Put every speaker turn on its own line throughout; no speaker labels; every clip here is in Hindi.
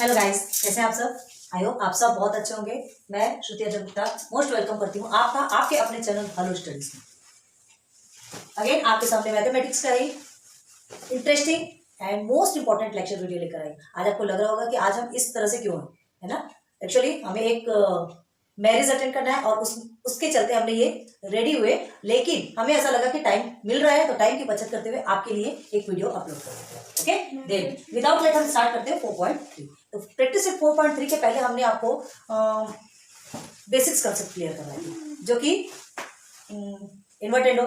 हेलो गाइस, कैसे हैं आप सब। आई होप आप सब बहुत अच्छे होंगे। मैं श्रुति अजय गुप्ता मोस्ट वेलकम करती हूँ आपके अपने चैनल हेलो स्टडीज में। अगेन आपके सामने मैथमेटिक्स का ही interesting and most important lecture video लेकर आई। आज आपको लग रहा होगा कि आज हम इस तरह से क्यों हैं, है ना। एक्चुअली हमें एक मैरिज अटेंड करना है और उसके चलते हमने ये रेडी हुए, लेकिन हमें ऐसा लगा कि टाइम मिल रहा है तो टाइम की बचत करते हुए आपके लिए एक वीडियो अपलोड कर देते हैं। ओके, देन विदाउट लेट हम स्टार्ट करते हैं 4.3। तो प्रैक्टिस 4.3 के पहले हमने आपको बेसिक्स कंसेप्ट क्लियर करवाई थी, जो कि इन्वर्टेंडो,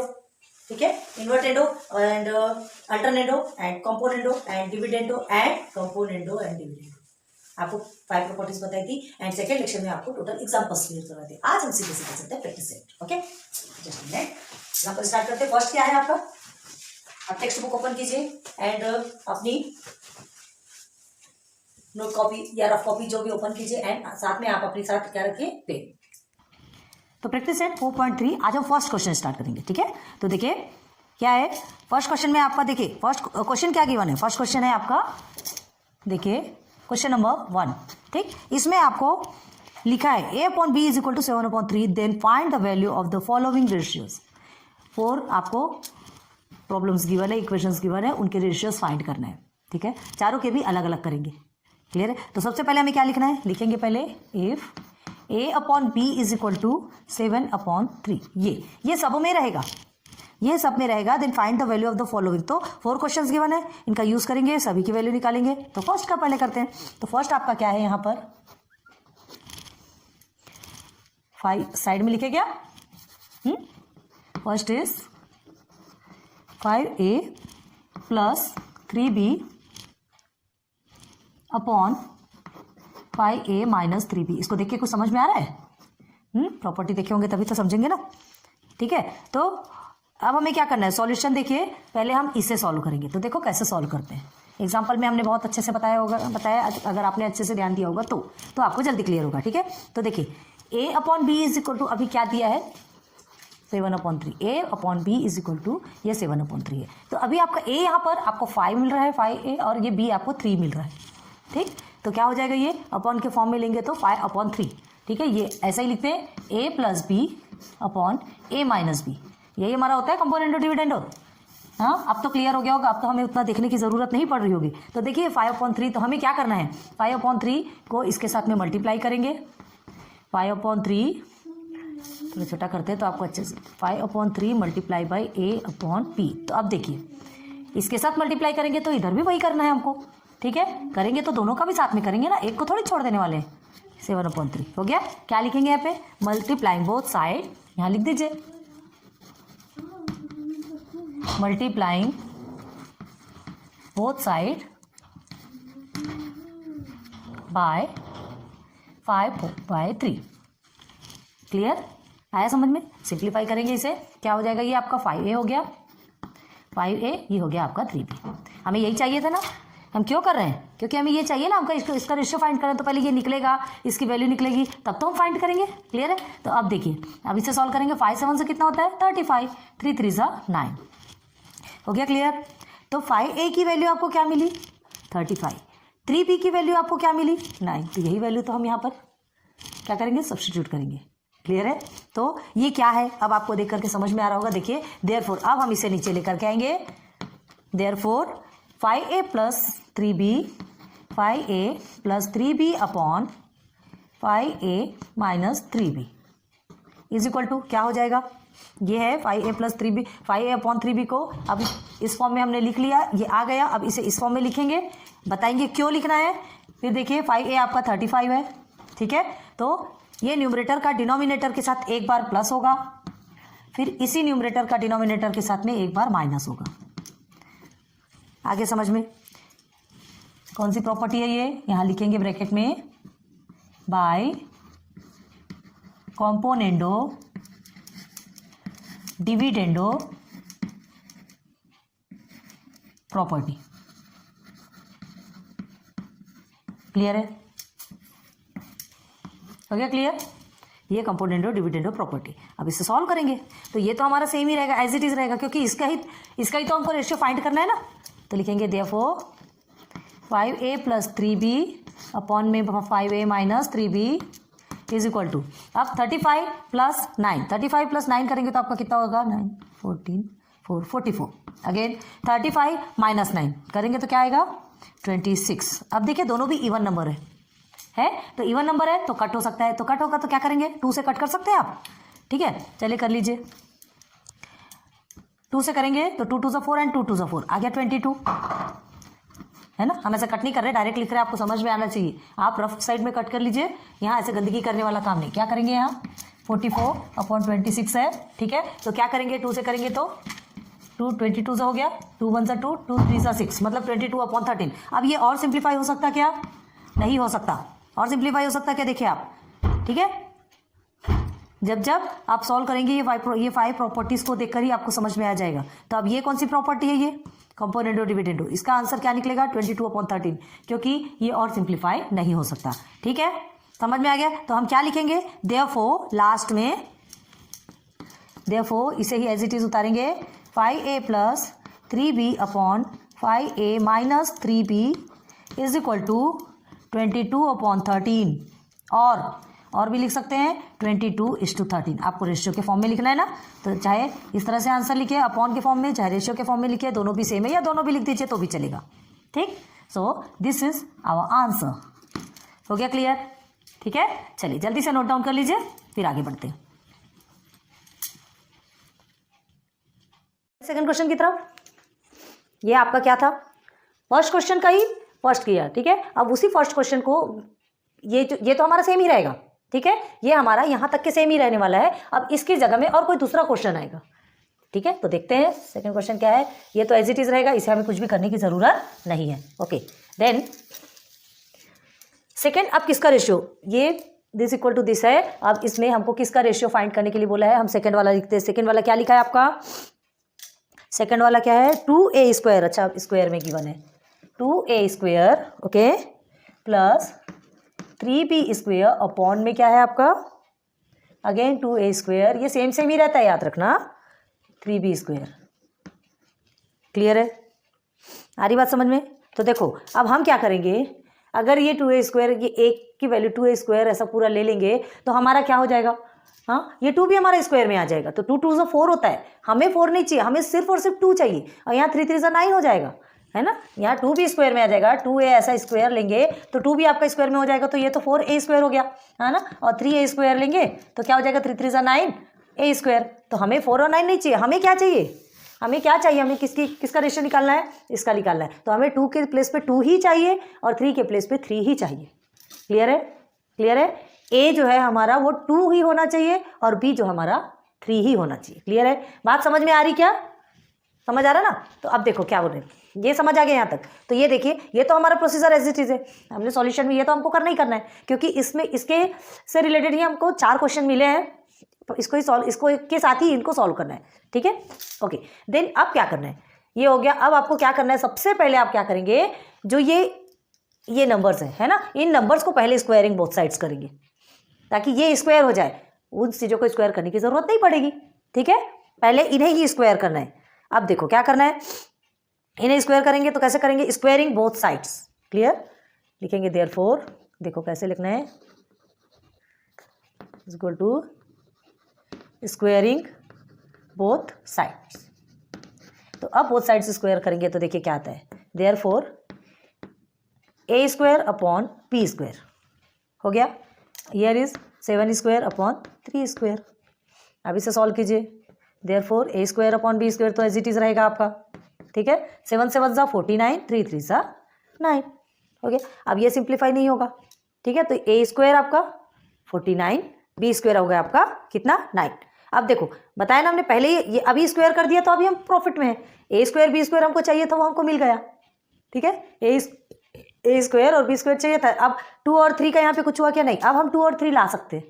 ठीक है, invertendo and alternendo and componendo and dividendo and componendo and dividendo. आपको 5 प्रॉपर्टीज बताई थी एंड सेकंड लेक्चर में आपको टोटल एग्जांपल्स क्लियर करवाए थे। आज हम सीधे सीधे चलते हैं practice set. Okay, just minute, example start करते हैं। फर्स्ट क्या है आपका, आप टेक्स्ट बुक ओपन कीजिए एंड अपनी नोट कॉपी या रफ कॉपी जो भी ओपन कीजिए एंड साथ में आप अपने साथ क्या रखिए, पेन। तो प्रैक्टिस सेट 4.3 आज हम फर्स्ट क्वेश्चन स्टार्ट करेंगे, ठीक है। तो देखिए क्या है फर्स्ट क्वेश्चन में आपका, देखिए फर्स्ट क्वेश्चन क्या गिवन है। फर्स्ट क्वेश्चन है आपका, देखिए क्वेश्चन नंबर 1, ठीक। इसमें आपको लिखा है a upon b is equal to 7/3, then find the value of the following ratios. 4 आपको प्रॉब्लम्स गिवन है, इक्वेशंस गिवन है, उनके रेशियोज फाइंड करना है, ठीक है। चारों के भी अलग अलग करेंगे, क्लियर है। तो सबसे पहले हमें क्या लिखना है, लिखेंगे पहले if a upon b is equal to 7/3। ये सब में रहेगा, ये सब में रहेगा। Then find the value of the following. तो 4 क्वेश्चंस गिवन है, इनका यूज करेंगे, सभी की वैल्यू निकालेंगे। तो फर्स्ट का पहले करते हैं। तो फर्स्ट आपका क्या है, यहां पर 5 साइड में लिखे क्या, first is 5a plus 3b upon 5a minus 3b। इसको देख के कुछ समझ में आ रहा है, प्रॉपर्टी देखे होंगे तभी तो समझेंगे ना, ठीक है। तो अब हमें क्या करना है, सॉल्यूशन देखिए पहले हम इसे सॉल्व करेंगे। तो देखो कैसे सॉल्व करते हैं, एग्जांपल में हमने बहुत अच्छे से बताया, अगर आपने अच्छे से ध्यान दिया होगा तो आपको जल्दी क्लियर होगा, ठीक है। तो देखिए a upon b is equal to, अभी क्या दिया है 7/3, a upon b is equal to ये 7/3 है। तो अभी आपका a यहाँ पर आपको 5 मिल रहा है, 5a, और ये b आपको 3 मिल रहा है, ठीक। तो क्या हो जाएगा, ये अपॉन के फॉर्म में लेंगे तो 5/3, ठीक है। ये ऐसा ही लिखते हैं a plus b upon a minus b, यही हमारा होता है कंपोनेंडो डिविडेंडो। हाँ, अब तो क्लियर हो गया होगा, अब तो हमें उतना देखने की जरूरत नहीं पड़ रही होगी। तो देखिए 5/3, तो हमें क्या करना है, 5/3 को इसके साथ में मल्टीप्लाई करेंगे। 5/3 थोड़ा छोटा करते हैं तो आपको अच्छे से, 5/3 मल्टीप्लाई बाई a/p। तो अब देखिए इसके साथ मल्टीप्लाई करेंगे तो इधर भी वही करना है हमको, ठीक है। करेंगे तो दोनों का भी साथ में करेंगे ना, एक को थोड़ी छोड़ देने वाले। 7/3 हो गया। क्या लिखेंगे यहाँ पे, मल्टीप्लाइंग बोथ साइड, यहाँ लिख दीजिए multiplying both side by 5/3। Clear आया समझ में। सिंप्लीफाई करेंगे इसे, क्या हो जाएगा, ये आपका 5a हो गया, 5a, ये हो गया आपका 3b। हमें यही चाहिए था ना, हम क्यों कर रहे हैं, क्योंकि हमें ये चाहिए ना, हमको इसका रेशियो फाइंड करें तो पहले ये निकलेगा, इसकी वैल्यू निकलेगी, तब तो हम फाइंड करेंगे। क्लियर है। तो अब देखिए, अब इसे सॉल्व करेंगे। 5 7 से कितना होता है 35, 3 3 सा 9 हो गया। क्लियर। तो 5a की वैल्यू आपको क्या मिली 35, 3b की वैल्यू आपको क्या मिली 9। तो यही वैल्यू तो हम यहाँ पर क्या करेंगे, सब्स्टिट्यूट करेंगे। क्लियर है। तो ये क्या है, अब आपको देख करके समझ में आ रहा होगा। देखिए देयरफॉर, अब हम इसे नीचे लेकर के आएंगे। Therefore 5a plus 3b, 5a plus 3b upon 5a minus 3b is equal to क्या हो जाएगा, ये है 5a plus 3b, 5a upon 3b को अब इस फॉर्म में हमने लिख लिया, ये आ गया। अब इसे इस फॉर्म में लिखेंगे, बताएंगे क्यों लिखना है। फिर देखिए 5a आपका 35 है, ठीक है। तो ये न्यूमरेटर का डिनोमिनेटर के साथ एक बार प्लस होगा, फिर इसी न्यूमरेटर का डिनोमिनेटर के साथ में एक बार माइनस होगा। आगे समझ में, कौन सी प्रॉपर्टी है ये, यहां लिखेंगे ब्रैकेट में by componendo dividendo property. Clear है, हो गया क्लियर। ये कंपोनेंडो डिविडेंडो प्रॉपर्टी। अब इसे सॉल्व करेंगे तो ये तो हमारा सेम ही रहेगा, एज इट इज रहेगा, क्योंकि इसका ही तो हमको रेशियो फाइंड करना है ना। तो लिखेंगे therefore 5a plus 3b upon में 5a minus 3b is equal to, अब 35 प्लस 9, 35 प्लस 9 करेंगे तो आपका कितना होगा, 9 14 4 44, अगेन 35 माइनस 9 करेंगे तो क्या आएगा, 26। अब देखिए दोनों भी इवन नंबर है तो इवन नंबर है तो कट हो सकता है, तो कट होगा तो क्या करेंगे, 2 से कट कर सकते हैं आप, ठीक है, चलिए कर लीजिए। 2 से करेंगे तो 2 2 ज़ा 4 एंड 2 2 ज़ा 4 आ गया 22, है ना। हम ऐसे कट नहीं कर रहे, डायरेक्ट लिख रहे हैं, आपको समझ में आना चाहिए। आप रफ साइड में कट कर लीजिए, यहाँ ऐसे गंदगी करने वाला काम नहीं। क्या करेंगे यहाँ 44/26 है, ठीक है, तो क्या करेंगे 2 से करेंगे तो 2 22 हो गया, 2 1 ज़ा 2 2 3 ज़ा 6 मतलब 22/13। अब ये और सिंप्लीफाई हो सकता क्या, नहीं हो सकता, और सिंप्लीफाई हो सकता क्या, देखिए आप, ठीक है, जब आप सॉल्व करेंगे ये फाइव प्रॉपर्टीज को देखकर ही आपको समझ में आ जाएगा। तो अब ये कौन सी प्रॉपर्टी है, ये कंपोनेंडो डिविडेंडो, इसका आंसर क्या निकलेगा 22/13, क्योंकि ये और सिंप्लीफाई नहीं हो सकता, ठीक है, समझ में आ गया। तो हम क्या लिखेंगे, देयरफॉर लास्ट में, देयरफॉर इसे ही एज इट इज उतारेंगे, 5a plus 3b upon 5a minus 3b is equal to 22/13, और भी लिख सकते हैं 22:13। आपको रेशियो के फॉर्म में लिखना है ना, तो चाहे इस तरह से आंसर लिखे अपॉन के फॉर्म में, चाहे रेशियो के फॉर्म में लिखे, दोनों भी सेम है, या दोनों भी लिख दीजिए तो भी चलेगा, ठीक। So this is our answer, हो गया क्लियर, ठीक है। चलिए जल्दी से नोट डाउन कर लीजिए, फिर आगे बढ़ते हैं सेकंड क्वेश्चन की तरफ। ये आपका क्या था, फर्स्ट क्वेश्चन का ही फर्स्ट किया, ठीक है। अब उसी फर्स्ट क्वेश्चन को ये तो हमारा सेम ही रहेगा, ठीक है, ये हमारा यहाँ तक के सेम ही रहने वाला है। अब इसकी जगह में और कोई दूसरा क्वेश्चन आएगा, ठीक है, तो देखते हैं सेकंड क्वेश्चन क्या है। ये तो एज इट इज रहेगा, इसे हमें कुछ भी करने की जरूरत नहीं है, ओके। देन सेकंड, अब किसका रेशियो, ये दिस इक्वल टू दिस है, अब इसमें हमको किसका रेशियो फाइंड करने के लिए बोला है, हम सेकंड वाला लिखते हैं। सेकंड वाला क्या लिखा है आपका, सेकंड वाला क्या है, 2a², अच्छा स्क्वायर में गिवन है 2a², okay, plus 3b² upon में क्या है आपका, अगेन 2a², ये सेम ही रहता है, याद रखना, 3b², क्लियर है, आ रही बात समझ में। तो देखो अब हम क्या करेंगे, अगर ये 2a², ये एक की वैल्यू 2a² ऐसा पूरा ले लेंगे तो हमारा क्या हो जाएगा, हाँ, ये 2 भी हमारा स्क्वायर में आ जाएगा, तो 2 2 ज़ा 4 होता है, हमें 4 नहीं चाहिए, हमें सिर्फ और सिर्फ 2 चाहिए, और यहाँ 3 3 ज़ा 9 हो जाएगा, है ना, यहाँ 2 भी स्क्वायर में आ जाएगा, 2a ऐसा स्क्वायर लेंगे तो 2 भी आपका स्क्वायर में हो जाएगा, तो ये तो 4a² हो गया, है ना, और 3a² लेंगे तो क्या हो जाएगा, 3 3 ज़ा 9 a², तो हमें 4 और 9 नहीं चाहिए, हमें क्या चाहिए, हमें क्या चाहिए, हमें किसका रेशियो निकालना है, इसका निकालना है, तो हमें 2 के प्लेस पे 2 ही चाहिए और 3 के प्लेस पे 3 ही चाहिए, क्लियर है, क्लियर है। ए जो है हमारा वो 2 ही होना चाहिए और बी जो हमारा 3 ही होना चाहिए, क्लियर है, बात समझ में आ रही, क्या समझ आ रहा ना। तो अब देखो क्या बोल रहे हैं, ये समझ आ गया यहाँ तक, तो ये देखिए, ये तो हमारा प्रोसीजर एज इट इज है, हमने सॉल्यूशन में ये तो हमको करना ही करना है, क्योंकि इसमें इसके से रिलेटेड ही हमको 4 क्वेश्चन मिले हैं, तो इसको ही सॉल्व, इसको के साथ ही इनको सॉल्व करना है, ठीक है, ओके। देन अब क्या करना है, ये हो गया, अब आपको क्या करना है, सबसे पहले आप क्या करेंगे, जो ये नंबर्स है ना, इन नंबर्स को पहले स्क्वायरिंग बोथ साइड्स करेंगे, ताकि ये स्क्वायर हो जाए, उन चीज़ों को स्क्वायर करने की ज़रूरत नहीं पड़ेगी, ठीक है, पहले इन्हें ही स्क्वायर करना है। अब देखो क्या करना है, इन्हें स्क्वायर करेंगे तो कैसे करेंगे, स्क्वायरिंग बोथ साइड्स, क्लियर, लिखेंगे देयरफॉर, देखो कैसे लिखना है, equal to squaring both sides. तो अब बोथ साइड्स स्क्वायर करेंगे तो देखिए क्या आता है, देयरफॉर a² अपॉन b², हो गया, हियर इज 7² अपॉन 3²। अब इसे सॉल्व कीजिए, देयरफॉर a² अपॉन b² तो एज इट इज रहेगा आपका, ठीक है, 7 7 ज़ा 49, 3 3 ज़ा 9, हो गया। अब ये सिंप्लीफाई नहीं होगा, ठीक है, तो a² आपका 49, b² हो गया आपका कितना 9। अब देखो बताया ना हमने पहले, ये अभी स्क्वायर कर दिया तो अभी हम प्रॉफिट में है, a² b² हमको चाहिए था, वो हमको मिल गया, ठीक है, a² और b² चाहिए था। अब 2 और 3 का यहाँ पे कुछ हुआ क्या, नहीं, अब हम 2 और 3 ला सकते हैं,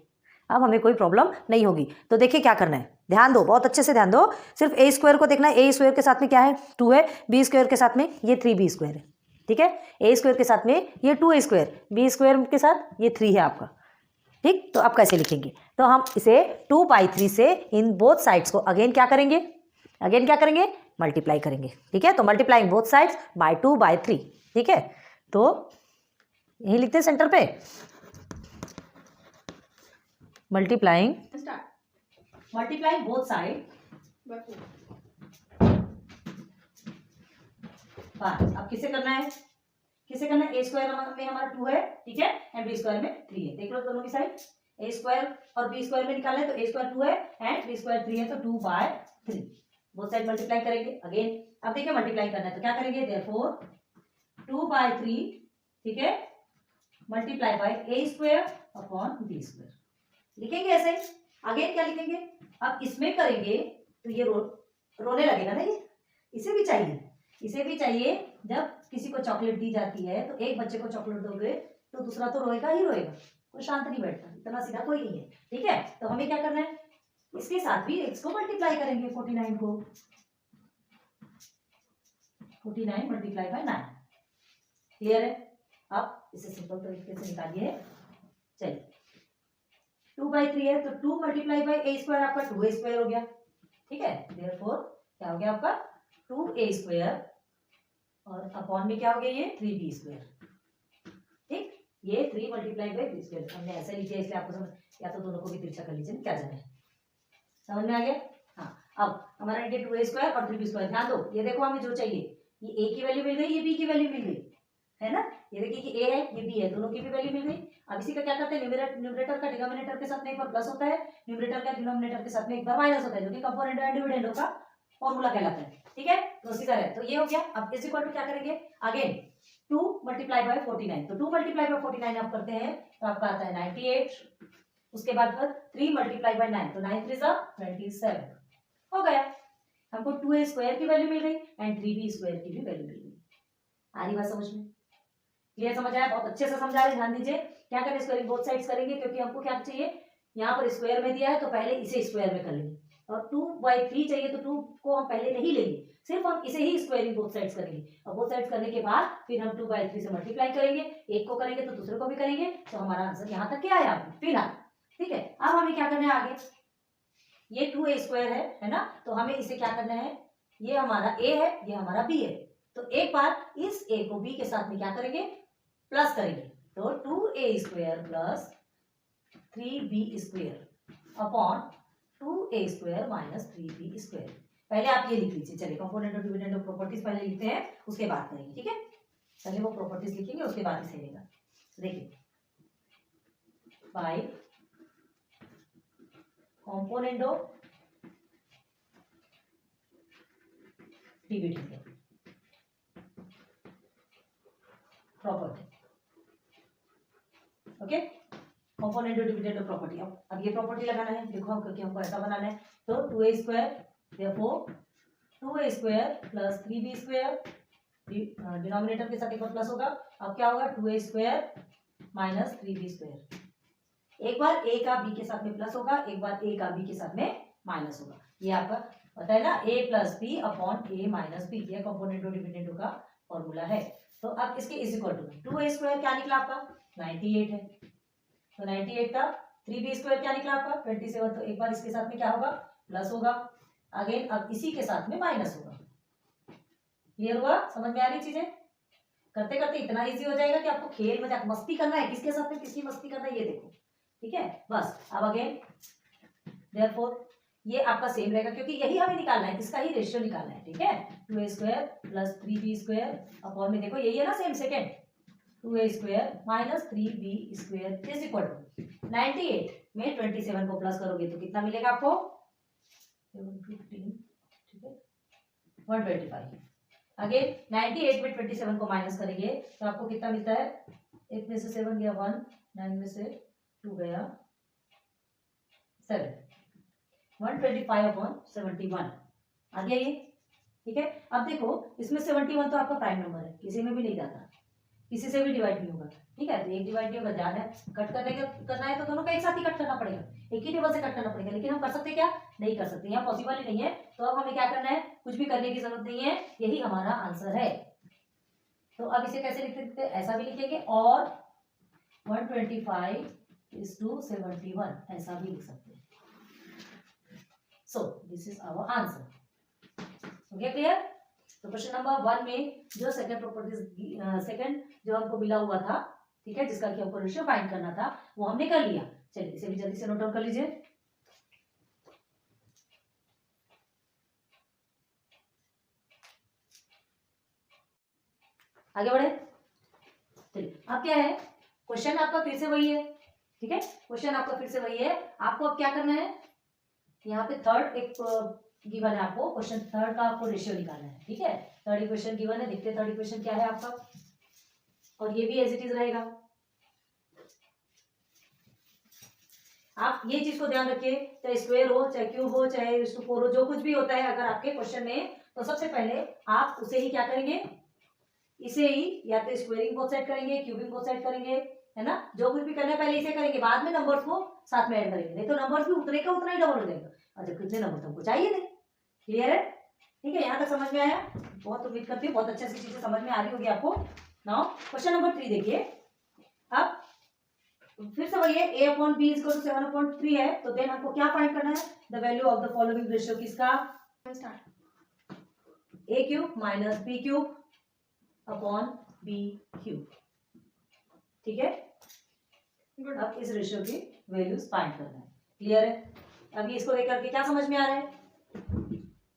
अब हमें कोई प्रॉब्लम नहीं होगी। तो देखिए क्या करना है, ध्यान दो, बहुत अच्छे से ध्यान दो, सिर्फ a² को देखना है, a² के साथ में क्या है 2 है, b² के साथ में ये 3b² है, ठीक है, a² के साथ में ये 2a², b² के साथ ये 3 है आपका, ठीक। तो अब कैसे लिखेंगे, तो हम इसे 2/3 से इन बोथ साइड्स को अगेन क्या करेंगे, मल्टीप्लाई करेंगे, ठीक है, तो मल्टीप्लाइंग बोथ साइड्स बाय 2/3, ठीक है, तो यही लिखते हैं सेंटर पे, मल्टीप्लाइंग बोथ साइड बाय। अब किसे करना है, ए स्क्वायर में हमारा 2 है, ठीक है, एंड बी स्क्वायर में 3 है। देख लो दोनों की साइड, ए स्क्वायर और बी स्क्वायर में निकालना है तो ए स्क्वायर 2 है एंड बी स्क्वायर 3 है, तो 2/3 बोथ साइड मल्टीप्लाई करेंगे अगेन। अब देखिए मल्टीप्लाई करना है तो क्या करेंगे, देयरफॉर 2/3, ठीक है, multiply by a square upon b square, लिखेंगे ऐसे ही। अगेन क्या लिखेंगे, अब इसमें करेंगे तो ये रोने लगेगा ना, ये इसे भी चाहिए। जब किसी को चॉकलेट दी जाती है तो एक बच्चे को चॉकलेट दोगे तो दूसरा तो रोएगा ही रोएगा, कोई शांत नहीं बैठता, इतना सीधा कोई नहीं है, ठीक है। तो हमें क्या करना है, इसके साथ भी x को मल्टीप्लाई करेंगे, 49 को 49 मल्टीप्लाई बाय 9, क्लियर है। अब इसे सिंपल तरीके से निकालिए, चलिए 2/3 है तो 2 मल्टीप्लाई बाय ए स्क्वायर आपका 2a स्क्वायर हो गया, ठीक है। देयरफॉर क्या हो गया आपका 2a स्क्वायर और अपॉन में क्या हो गया ये 3b स्क्वायर, ठीक। ये 3 मल्टीप्लाई बाय b स्क्वायर हमने ऐसे लिखा है, इसलिए आपको समझ, या तो दोनों को भी तिरछा कर लीजिए, क्या जाने, समझ में आ गया। हाँ, अब हमारा ये 2a स्क्वायर और 3b स्क्वायर, ध्यान दो, ये देखो हमें जो चाहिए, ये a की वैल्यू मिल गई, ये b की वैल्यू मिल गई, है ना। ये देखिए कि a है, ये b है, दोनों की भी वैल्यू मिल गई। अब इसी का क्या करते हैं, न्यूमरेटर का डिनोमिनेटर के साथ में एक बार प्लस होता है, न्यूमरेटर का डिनोमिनेटर के साथ में एक बार माइनस होता है, जो कि कंपोनेंट एंड डिविडेंड का फॉर्मूला कहलाता है, ठीक है। तो उसी तरह तो ये हो गया। अब इस इक्वल टू क्या करेंगे, अगेन 2 मल्टीप्लाई बाय 49, तो 2 मल्टीप्लाई बाय 49 आप करते हैं तो आपका आता है 98, उसके बाद 3 मल्टीप्लाई बाय 9 तो 9 3 27 हो गया। हमको 2a स्क्वायर की वैल्यू मिल गई एंड 3b स्क्वायर की भी वैल्यू मिल गई। आ रही बात समझ में, क्लियर समझ आया, बहुत अच्छे से समझा रहे, ध्यान दीजिए। क्या करें, स्क्वायरिंग बोथ साइड्स करेंगे, क्योंकि हमको क्या चाहिए, यहाँ पर स्क्वायर में दिया है तो पहले इसे स्क्वायर में कर लेंगे, और 2/3 चाहिए तो 2 को हम पहले नहीं लेंगे, सिर्फ हम इसे ही स्क्वायरिंग बोथ साइड्स करेंगे, और बोथ साइड्स करने के बाद फिर हम 2/3 से मल्टीप्लाई करेंगे, एक को करेंगे तो दूसरे को भी करेंगे, तो हमारा आंसर यहाँ तक क्या आया फिलहाल, ठीक है। अब हमें क्या करना है आगे, ये 2a स्क्वायर है ना, तो हमें इसे क्या करना है, ये हमारा a है, ये हमारा b है, तो एक बार इस a को b के साथ में क्या करेंगे, प्लस करेंगे, तो 2a square plus 3b square upon 2a square minus 3b square. पहले आप ये लिख लीजिए, चलिए कंपोनेंट और डिविडेंड ऑफ प्रॉपर्टीज पहले लिखते हैं, उसके बाद करेंगे, ठीक है। पहले वो प्रॉपर्टीज लिखेंगे, उसके बाद इसे लेगा। देखिए 5 component of dividend property, okay, component of dividend of property. अब ये प्रॉपर्टी लगाना है, देखो क्योंकि हमको ऐसा बनाना है, तो 2a square, therefore 2a square plus 3b square, denominator के साथ एक बार प्लस होगा, अब क्या होगा 2a square minus 3b square, एक बार a का b के साथ में प्लस होगा, एक बार a का b के साथ में माइनस होगा, ये आपका पता है ना, a plus b upon a minus b, ये कंपोनेंट ऑफ डिविडेंड का फॉर्मूला है। तो अब इसके is equal to 2a square क्या निकला आपका 98 है, तो 98 का 3b स्क्वायर क्या निकला आपका 27, तो एक बार इसके साथ में क्या होगा प्लस होगा, अगेन अब इसी के साथ में माइनस होगा, क्लियर हुआ, समझ में आ रही चीजें, करते करते इतना इजी हो जाएगा कि आपको खेल मजाक मस्ती करना है, किसके साथ में किसकी मस्ती करना है ये देखो, ठीक है। बस अब अगेन देयरफॉर ये आपका सेम रहेगा, क्योंकि यही हमें निकालना है, इसका ही रेशियो निकालना है, ठीक है। 2a square plus 3b square upon में देखो यही है ना same, second 2a square minus 3b square is equal to 98 में 27 को प्लस करोगे तो कितना मिलेगा आपको 715, ठीक है 125। अगेन 98 में 27 को माइनस करेंगे तो आपको कितना मिलता है, 8 में से 7 गया 1, 9 में से 2 गया 7, 125/71 आ गया ये, ठीक है। अब देखो इसमें 71 तो आपका प्राइम नंबर है, किसी में भी नहीं जाता, किसी से भी डिवाइड नहीं होगा, ठीक है, तो एक डिवाइड नहीं होगा, ज्यादा कट करना है तो दोनों का एक साथ ही कट करना पड़ेगा, एक ही टेबल से कट करना पड़ेगा, लेकिन हम कर सकते क्या, नहीं कर सकते, यहाँ पॉसिबल ही नहीं है। तो अब हमें क्या करना है, कुछ भी करने की जरूरत नहीं है, यही हमारा आंसर है। तो अब इसे कैसे लिख सकते हैं, ऐसा भी लिखेंगे और 125:71 ऐसा भी लिख सकते हैं। So this is our answer, okay clear. तो क्वेश्चन नंबर 1 में जो सेकंड प्रॉपर्टीज सेकंड जो हमको मिला हुआ था, ठीक है, जिसका कि हमको रेशियो फाइंड करना था वो हमने कर लिया। चलिए इसे भी जल्दी से नोट डाउन कर लीजिए। आगे बढ़े। चलिए अब क्या है, क्वेश्चन आपका फिर से वही है। ठीक है, क्वेश्चन आपका फिर से वही है। आपको अब क्या करना है, यहाँ पे थर्ड एक गिवन है आपको, क्वेश्चन थर्ड का आपको रेशियो निकालना है। ठीक है, थर्ड इक्वेशन गिवन है, देखते हैं थर्ड इक्वेशन क्या है आपका, और ये भी एज इट इज रहेगा। आप ये चीज को ध्यान रखिए, चाहे स्क्वायर हो, चाहे क्यूब हो, चाहे 4 हो, जो कुछ भी होता है अगर आपके क्वेश्चन में, तो सबसे पहले आप उसे ही क्या करेंगे, इसे ही या तो स्क्वायरिंग बोथ साइड करेंगे, क्यूबिंग बोथ साइड करेंगे, है ना। जो कुछ भी करना है पहले इसे करेंगे, बाद में नंबर्स को साथ में ऐड करेंगे, नहीं तो नंबर्स भी उतने का उतना ही डबल हो जाएगा, और जब कितने नंबर हमको चाहिए नहीं। क्लियर है? ठीक है, यहाँ तक समझ में आया? बहुत उम्मीद करती हूँ बहुत अच्छे से चीजें समझ में आ रही होगी आपको। नाउ क्वेश्चन नंबर 3 देखिए। अब फिर से वही है, a upon b is equal to 7/3 है, तो देन आपको क्या फाइंड करना है, the value of the following ratio, किसका, a cube minus b cube upon b cube. ठीक है, अब इस रेशियो की वैल्यूज फाइंड करना है। क्लियर है? अब ये इसको लेकर के क्या समझ में आ रहा है,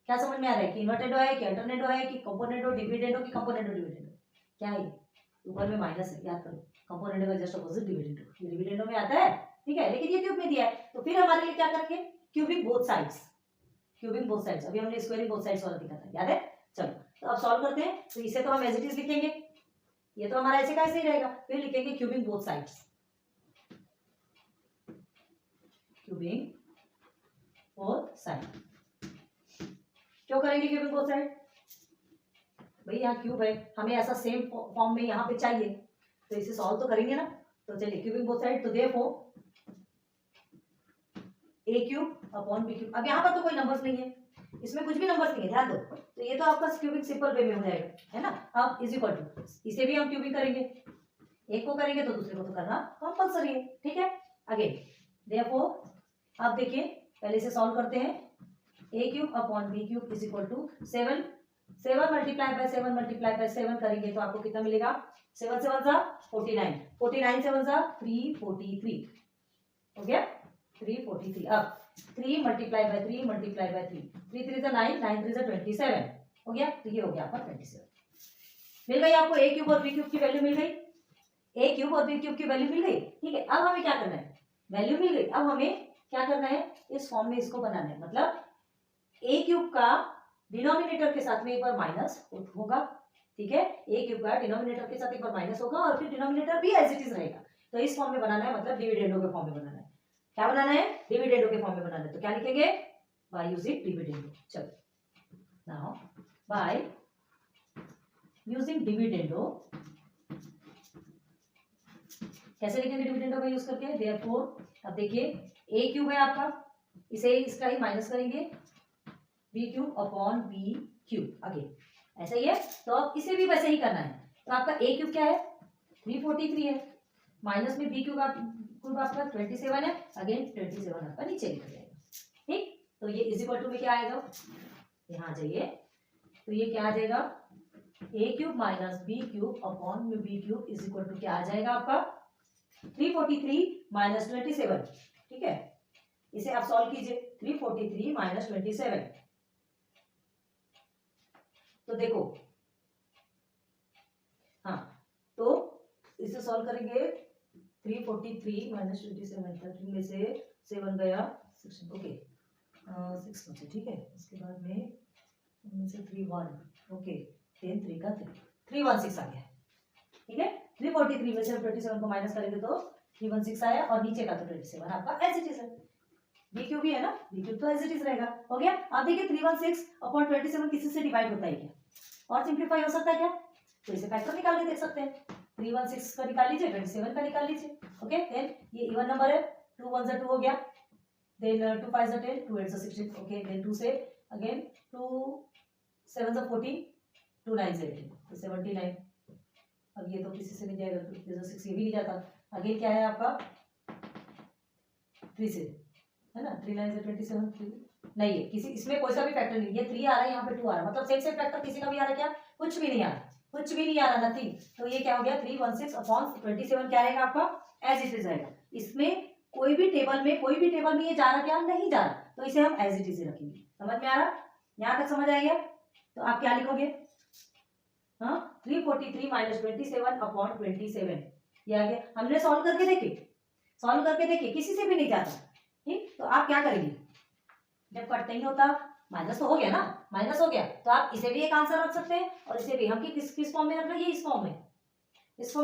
क्या समझ में आ रहा है कि इन्वर्टेड है कि अल्टरनेट है कि कंपोनेंट हो, डिविडेंड हो कि कंपोनेंट हो डिविडेंड हो, क्या है, ऊपर में माइनस है, याद करो, कंपोनेंट का जस्ट अपोजिट डिविडेंड हो, ये डिविडेंड में आता है। ठीक है, लेकिन ये क्यूब में दिया है, तो फिर हमारे लिए क्या करेंगे, cubing both sides, cubing both sides, अभी हमने स्क्वायरिंग बोथ साइड्स वाला दिखा था, याद है। चलो तो अब सॉल्व करते हैं, तो इसे तो हम एज इट इज लिखेंगे, ये तो हमारा ऐसे का ऐसे ही रहेगा, फिर लिखेंगे cubing both sides, cubing both side. क्यों करेंगे क्यूबिंग बोथ साइड, भाई यहाँ क्यूब है, हमें ऐसा सेम फॉर्म में यहाँ पे चाहिए, तो इसे सॉल्व तो करेंगे ना। तो चलिए क्यूबिंग बोथ साइड, तो therefore a cube upon b cube. अब यहाँ पर तो कोई नंबर्स नहीं है, इसमें कुछ भी नंबर्स नहीं है, ध्यान दो, तो ये तो आपका क्यूबिंग सिंपल वे में हो जाएगा, है ना। अब इज इक्वल टू, इसे भी हम क्यूबिंग करेंगे, एक को करेंगे तो दूसरे को तो करना कंपल्सरी है। ठीक है, अगेन देयरफॉर आप देखिए, पहले इसे सॉल्व करते हैं, a cube upon b cube is equal to 7 multiply by 7 multiply by 7 करेंगे तो आपको कितना मिलेगा, 7 7 जा 49, 49 7 जा 343 हो गया, 343। अब 3 मल्टीप्लाई बाय 3 मल्टीप्लाई बाय 3, 3 3 जा 9, 9 3 जा 27 हो गया, तो ये हो गया आपका 27। मिल गई आपको a क्यूब और b क्यूब की वैल्यू मिल गई, a क्यूब और b क्यूब की वैल्यू मिल गई। ठीक है, अब हमें क्या करना है, वैल्यू मिल गई, अब हमें क्या करना है, इस फॉर्म में इसको बनाना है, मतलब a क्यूब का डिनोमिनेटर के साथ में एक बार माइनस होगा। ठीक है, a क्यूब का डिनोमिनेटर के साथ एक बार माइनस होगा, और फिर डिनोमिनेटर भी एज इट इज रहेगा, तो इस फॉर्म में बनाना है, मतलब डिविडेंडो के फॉर्म में बनाना है। क्या बनाना है, डिविडेंडो के फॉर्म में बनाना है, तो क्या लिखेंगे, बाय यूजिंग डिविडेंडो। चलो नाउ बाय यूजिंग डिविडेंडो, कैसे लिखेंगे डिविडेंडो का यूज करके, देयरफॉर अब देखिए a क्यूब है आपका, इसे इसका ही माइनस करेंगे, b cube upon b cube, again ऐसा ही है, तो अब इसे भी वैसे ही करना है। तो आपका a क्यूब क्या है, 343 है, माइनस में b क्यूब आपका 27 है, अगेन 27 आपका नीचे लिखा जाएगा। ठीक, तो ये इज इक्वल टू में क्या आएगा, यहाँ आ जाइए, तो ये क्या आ जाएगा, a cube minus b cube upon में b cube is equal to क्या आ जाएगा आपका 343 माइनस 27। ठीक है, इसे आप सॉल्व कीजिए, 343 माइनस 27, तो देखो, हाँ तो इसे सॉल्व करेंगे, 343 माइनस 27, 13 में से 7 गया 16, ओके 6 बचे। ठीक है, उसके बाद में उनमें से 3 1, ओके 10 3 का 316 आ गया। ठीक है, 343 में से 27 को माइनस करेंगे तो 316 आया, और नीचे का तो 27 आपका एज इट इज है, b क्यूब भी है ना, b क्यूब तो एज इट इज रहेगा, हो गया। अब देखिए 316 अपॉन 27 किसी से डिवाइड होता है क्या, और सिंप्लीफाई हो सकता है क्या, तो इसे फैक्टर निकाल के देख सकते हैं, 316 का निकाल लीजिए, 27 का निकाल लीजिए, ओके। देन ये इवन नंबर है, 2 1 2 हो गया, देन 2 5 10, 2 8 16, ओके। देन 2 से अगेन 2 7 14, 2 9 18, तो 79। अब ये तो किसी से नहीं जाएगा, 2 6 ये भी नहीं जाता, अगेन क्या है आपका 3 से, है ना, 3 9 से 27, 3 नहीं है किसी, इसमें कोई सा भी फैक्टर नहीं, ये 3 आ रहा है, यहाँ पे 2 आ रहा है, मतलब सेम फैक्टर किसी का भी आ रहा है क्या, कुछ भी नहीं आ रहा। कुछ भी नहीं आ रहा, नथिंग। तो ये क्या हो गया 316/27 क्या रहेगा आपका एज इट इज रहेगा। इसमें कोई भी टेबल में ये जा रहा क्या नहीं जा रहा, तो इसे हम एज इट इज रखेंगे। समझ में आ रहा, यहाँ तक समझ आ गया। तो आप क्या लिखोगे, हाँ 343 - 27/27 ये आ गया। हमने सॉल्व करके देखे, किसी से भी नहीं जाता। ठीक, तो आप क्या करेंगे, जब कट नहीं होता माइनस तो हो गया ना, माइनस हो गया तो आप इसे भी एक आंसर रख सकते हैं और इसे भी। हम किस फॉर्म में रख रहे हैं, ये इस फॉर्म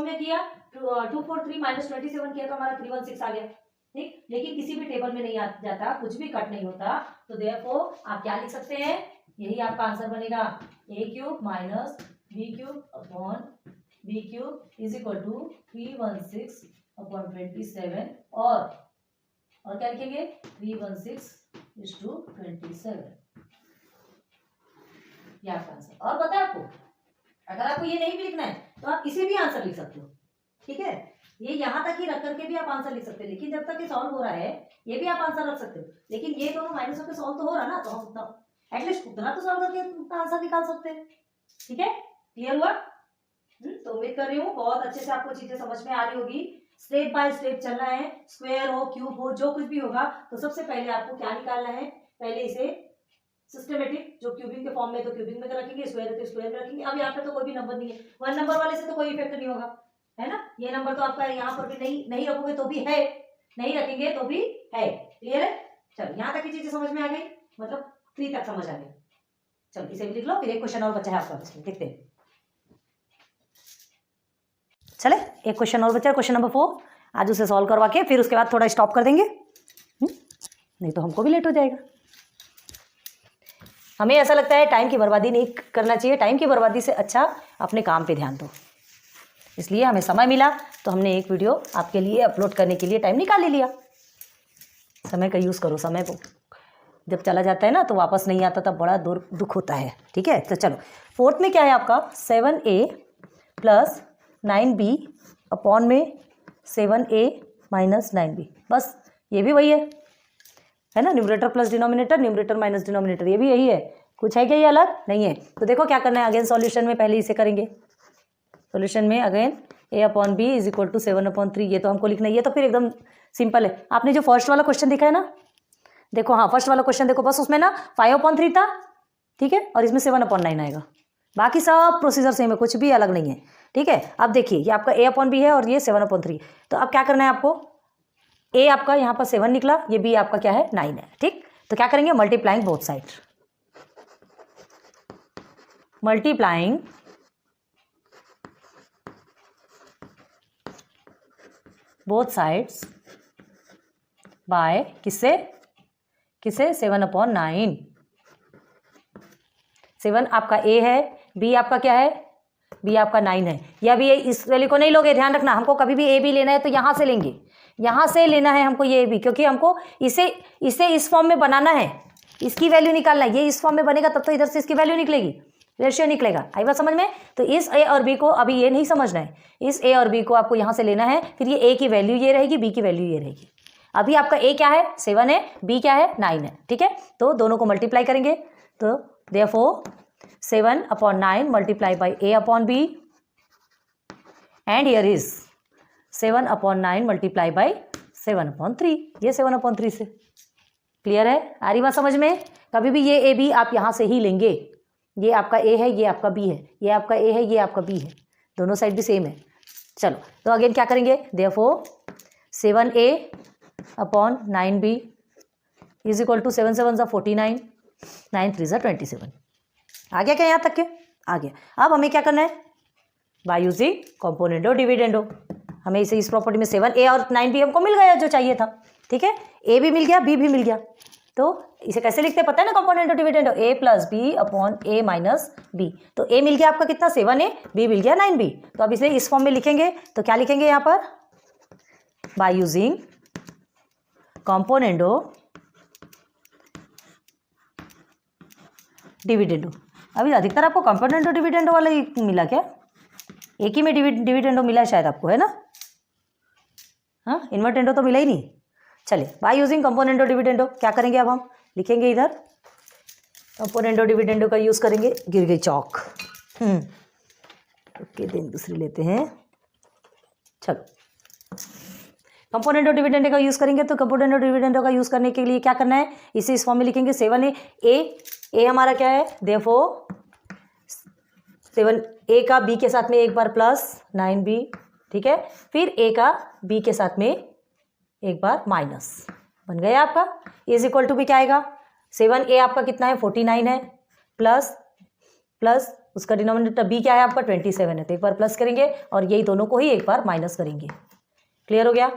में किया। 243 - 27 किया तो हमारा 316 आ गया। ठीक, लेकिन किसी भी टेबल में नहीं जाता, कुछ भी कट नहीं होता, तो देयरफॉर आप क्या लिख सकते हैं, यही आपका आंसर बनेगा a³ - b³ upon b³ is equal to 316/27 और क्या लिखेंगे 316/27 ये आपका आंसर। और पता है आपको, अगर आपको ये नहीं भी लिखना है तो आप इसे भी आंसर लिख सकते हो। ठीक है, ये यहाँ तक ही रख करके भी आप आंसर लिख सकते हो, लेकिन जब तक ये सॉल्व हो रहा है ये भी आप आंसर रख सकते हो। लेकिन ये दोनों माइनस होकर सॉल्व तो हो रहा ना, तो हम उतना एटलीस्ट उतना तो सॉल्व करके उतना आंसर निकाल सकते हैं। ठीक है, क्लियर हुआ। तो उम्मीद कर रही हूँ बहुत अच्छे से आपको चीजें समझ में आ रही होगी। स्टेप बाय स्टेप चलना है, स्क्वायर हो क्यूब हो जो कुछ भी होगा, तो सबसे पहले आपको क्या निकालना है, पहले इसे सिस्टमेटिक, जो क्यूबिंग के फॉर्म में तो क्यूबिंग में रखेंगे, स्क्वायर है तो स्क्वायर में रखेंगे। अब यहाँ पे तो कोई भी नंबर नहीं है, 1 नंबर वाले से तो कोई इफेक्ट नहीं होगा, है ना। ये नंबर तो आपका यहाँ पर भी नहीं रखोगे तो भी है, नहीं रखेंगे तो भी है। क्लियर है, चलो यहाँ तक की चीजें समझ में आ गई, मतलब 3 तक समझ आ गई। चलो इसे भी लिख लो, फिर एक क्वेश्चन और बचा है आपका, इसमें देखते हैं। चले, एक क्वेश्चन और बचा है, क्वेश्चन नंबर 4। आज उसे सॉल्व करवा के फिर उसके बाद थोड़ा स्टॉप कर देंगे, नहीं तो हमको भी लेट हो जाएगा। हमें ऐसा लगता है टाइम की बर्बादी नहीं करना चाहिए, टाइम की बर्बादी से अच्छा अपने काम पे ध्यान दो। इसलिए हमें समय मिला तो हमने एक वीडियो आपके लिए अपलोड करने के लिए टाइम निकाल लिया। समय का यूज़ करो, समय को जब चला जाता है ना तो वापस नहीं आता, तब बड़ा दुख होता है। ठीक है, तो चलो 4th में क्या है आपका 7a + 9b अपॉन में 7a - 9b। बस ये भी वही है ना, numerator plus denominator, numerator minus denominator, ये भी यही है। कुछ है क्या ये अलग नहीं है। तो देखो क्या करना है, अगेन सॉल्यूशन में पहले इसे करेंगे। सॉल्यूशन में again a/b is equal to 7/3, ये तो हमको लिखना है, ये तो फिर एकदम सिंपल है। आपने जो फर्स्ट वाला क्वेश्चन देखा है ना, देखो हाँ फर्स्ट वाला क्वेश्चन देखो, बस उसमें ना 5/3 था। ठीक है, और इसमें 7/9 आएगा। बाकी सब प्रोसीजर सेम है, कुछ भी अलग नहीं है। ठीक है, अब देखिए ये आपका a/b है और ये 7/3। तो अब क्या करना है आपको, a आपका यहाँ पर 7 निकला, ये b आपका क्या है 9 है। ठीक, तो क्या करेंगे, multiplying both side, multiplying both sides by किससे 7/9। 7 आपका a है, b आपका क्या है, b आपका 9 है। या भी इस वैल्यू को नहीं लोगे, ध्यान रखना, हमको कभी भी a b लेना है तो यहाँ से लेंगे, यहाँ से लेना है हमको ये a b, क्योंकि हमको इसे इस फॉर्म में बनाना है, इसकी वैल्यू निकालना है। ये इस फॉर्म में बनेगा तब तो इधर से इसकी वैल्यू निकलेगी, रेशियो निकलेगा। आई बात समझ में। तो इस a और b को अभी ये नहीं समझना है, इस a और b को आपको यहाँ से लेना है, फिर ये a की वैल्यू ये रहेगी, b की वैल्यू ये रहेगी। अभी आपका a क्या है 7 है, b क्या है 9 है। ठीक है, तो दोनों को मल्टीप्लाई करेंगे, तो therefore 7/9 multiply by a/b and here is 7/9 multiply by 7/3, ये 7/3 से। क्लियर है, आ रही बात समझ में। कभी भी ये a b आप यहाँ से ही लेंगे, ये आपका a है, ये आपका b है, ये आपका a है, ये आपका b है, दोनों साइड भी सेम है। चलो तो अगेन क्या करेंगे, therefore 7a/9b is equal to 7 7 49, 9 3 27। आ गया क्या यहाँ तक के, आ गया। अब हमें क्या करना है, बाय यूजिंग कॉम्पोनेंडो डिविडेंडो, हमें इसे इस प्रॉपर्टी में 7a और 9b हमको मिल गया जो चाहिए था। ठीक है, a भी मिल गया, b भी मिल गया। तो इसे कैसे लिखते हैं पता है ना, componendo dividendo, a + b upon a minus b। तो a मिल गया आपका कितना 7a, b मिल गया 9b। तो अब इसे इस फॉर्म में लिखेंगे, तो क्या लिखेंगे यहाँ पर, बाय यूजिंग कॉम्पोनेंडो डिविडेंडो। अभी अधिकतर आपको कॉम्पोनेंडो डिविडेंडो वाला ही मिला क्या, एक ही में डिविडेंडो मिला है शायद आपको, है ना। हाँ, इन्वर्टेंडो तो मिला ही नहीं। चलिए बाय यूजिंग कंपोनेंडो डिविडेंडो क्या करेंगे, अब हम लिखेंगे इधर कंपोनेंडो डिविडेंडो का यूज़ करेंगे। गिर गई चौक। ओके, देन दूसरी लेते हैं। चलो, कंपोनेंट ऑफ डिविडेंड का यूज़ करेंगे, तो कंपोनेंट ऑफ डिविडेंड का यूज़ करने के लिए क्या करना है, इसे इस फॉर्म में लिखेंगे 7a। ए हमारा क्या है, देयरफॉर 7a का b के साथ में एक बार प्लस 9b, ठीक है, फिर a का b के साथ में एक बार माइनस, बन गया आपका। इज इक्वल टू भी क्या आएगा, 7a आपका कितना है 49 है, प्लस प्लस उसका डिनोमिनेटर b क्या है आपका 27 है, तो एक बार प्लस करेंगे और यही दोनों को ही एक बार माइनस करेंगे। क्लियर हो गया।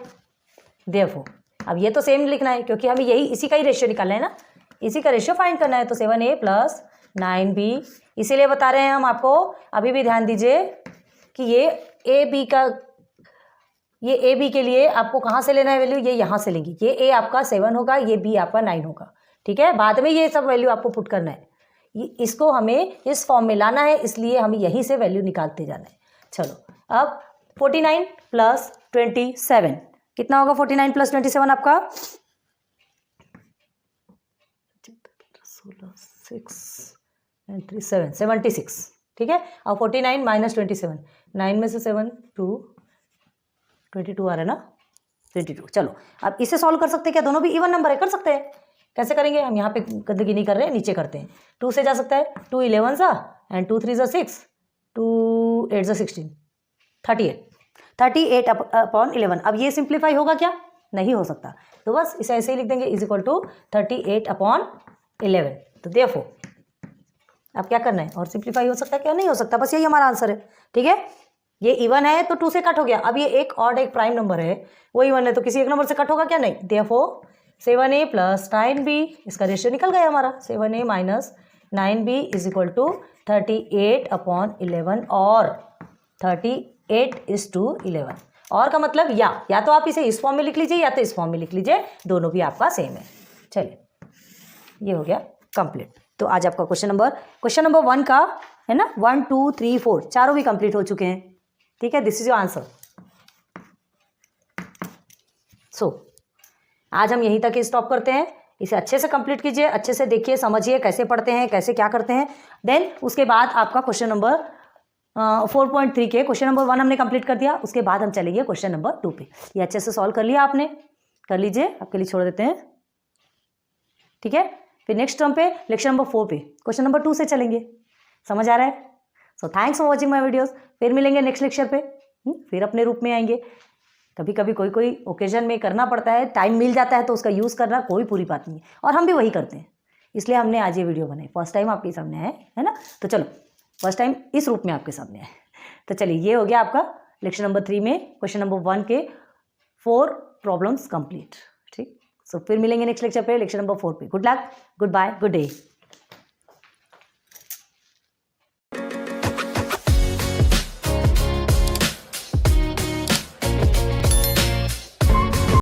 देयरफॉर अब ये तो सेम लिखना है क्योंकि हमें यही इसी का ही रेशियो निकालना है ना, इसी का रेशियो फाइंड करना है। तो 7a प्लस 9b, इसीलिए बता रहे हैं हम आपको, अभी भी ध्यान दीजिए कि ये ए बी के लिए आपको कहाँ से लेना है वैल्यू, ये यहाँ से लेंगे। ये a आपका 7 होगा, ये b आपका 9 होगा, ठीक है। बाद में ये सब वैल्यू आपको पुट करना है, इसको हमें इस फॉर्म में लाना है, इसलिए हमें यहीं से वैल्यू निकालते जाना है। चलो अब 49 प्लस 27 कितना होगा, 49 प्लस 27 आपका 76, ठीक है। और 49 माइनस 27, 9 में से 7 22 आ रहा है ना, 22। चलो अब इसे सॉल्व कर सकते हैं क्या, दोनों भी इवन नंबर है, कर सकते हैं। कैसे करेंगे, हम यहाँ पे गंदगी नहीं कर रहे हैं, नीचे करते हैं। 2 से जा सकता है, 2 11 सा एंड 2 3 6, 2 8 16, 38 अपॉन 11। अब ये सिंप्लीफाई होगा क्या, नहीं हो सकता, तो बस इसे ऐसे ही लिख देंगे, इज इक्वल टू 38 अपॉन 11। तो देयरफॉर अब क्या करना है, और सिंप्लीफाई हो सकता है क्या, नहीं हो सकता, बस यही हमारा आंसर है, ठीक है। ये इवन है तो 2 से कट हो गया। अब ये एक ऑड एक प्राइम नंबर है, वो इवन है तो किसी एक नंबर से कट होगा क्या, नहीं। देयरफॉर 7a प्लस 9b, इसका रेशियो निकल गया हमारा, 7a minus 9b is equal to 38 upon 11, और 38 इज टू 11। और का मतलब या तो आप इसे इस फॉर्म में लिख लीजिए या तो इस फॉर्म में लिख लीजिए, दोनों भी आपका सेम है। चलिए ये हो गया कंप्लीट। तो आज आपका क्वेश्चन नंबर 1 का है ना, 1 2 3 4 चारों भी कंप्लीट हो चुके हैं, ठीक है। This is your answer. So आज हम यहीं तक ही स्टॉप करते हैं। इसे अच्छे से कंप्लीट कीजिए, अच्छे से देखिए, समझिए कैसे पढ़ते हैं, कैसे क्या करते हैं। देन उसके बाद आपका क्वेश्चन नंबर 4.3 के क्वेश्चन नंबर 1 हमने कंप्लीट कर दिया, उसके बाद हम चलेंगे क्वेश्चन नंबर 2 पे। ये अच्छे से सॉल्व कर लिया आपने, कर लीजिए, आपके लिए छोड़ देते हैं, ठीक है। फिर नेक्स्ट टर्म पे लेक्चर नंबर 4 पे क्वेश्चन नंबर 2 से चलेंगे। समझ आ रहा है। So thanks for watching my videos. फिर मिलेंगे नेक्स्ट लेक्चर पे, फिर अपने रूप में आएंगे। कभी कभी कोई ओकेजन में करना पड़ता है, टाइम मिल जाता है तो उसका यूज़ करना कोई बुरी बात नहीं है, और हम भी वही करते हैं, इसलिए हमने आज ये वीडियो बनाई। फर्स्ट टाइम आपके सामने आए है ना, तो चलो फर्स्ट टाइम इस रूप में आपके सामने आए। तो चलिए ये हो गया आपका लेक्चर नंबर 3 में क्वेश्चन नंबर 1 के 4 प्रॉब्लम्स कंप्लीट, ठीक। सो फिर मिलेंगे नेक्स्ट लेक्चर पे, लेक्चर नंबर 4 पे। Good luck, goodbye, good day.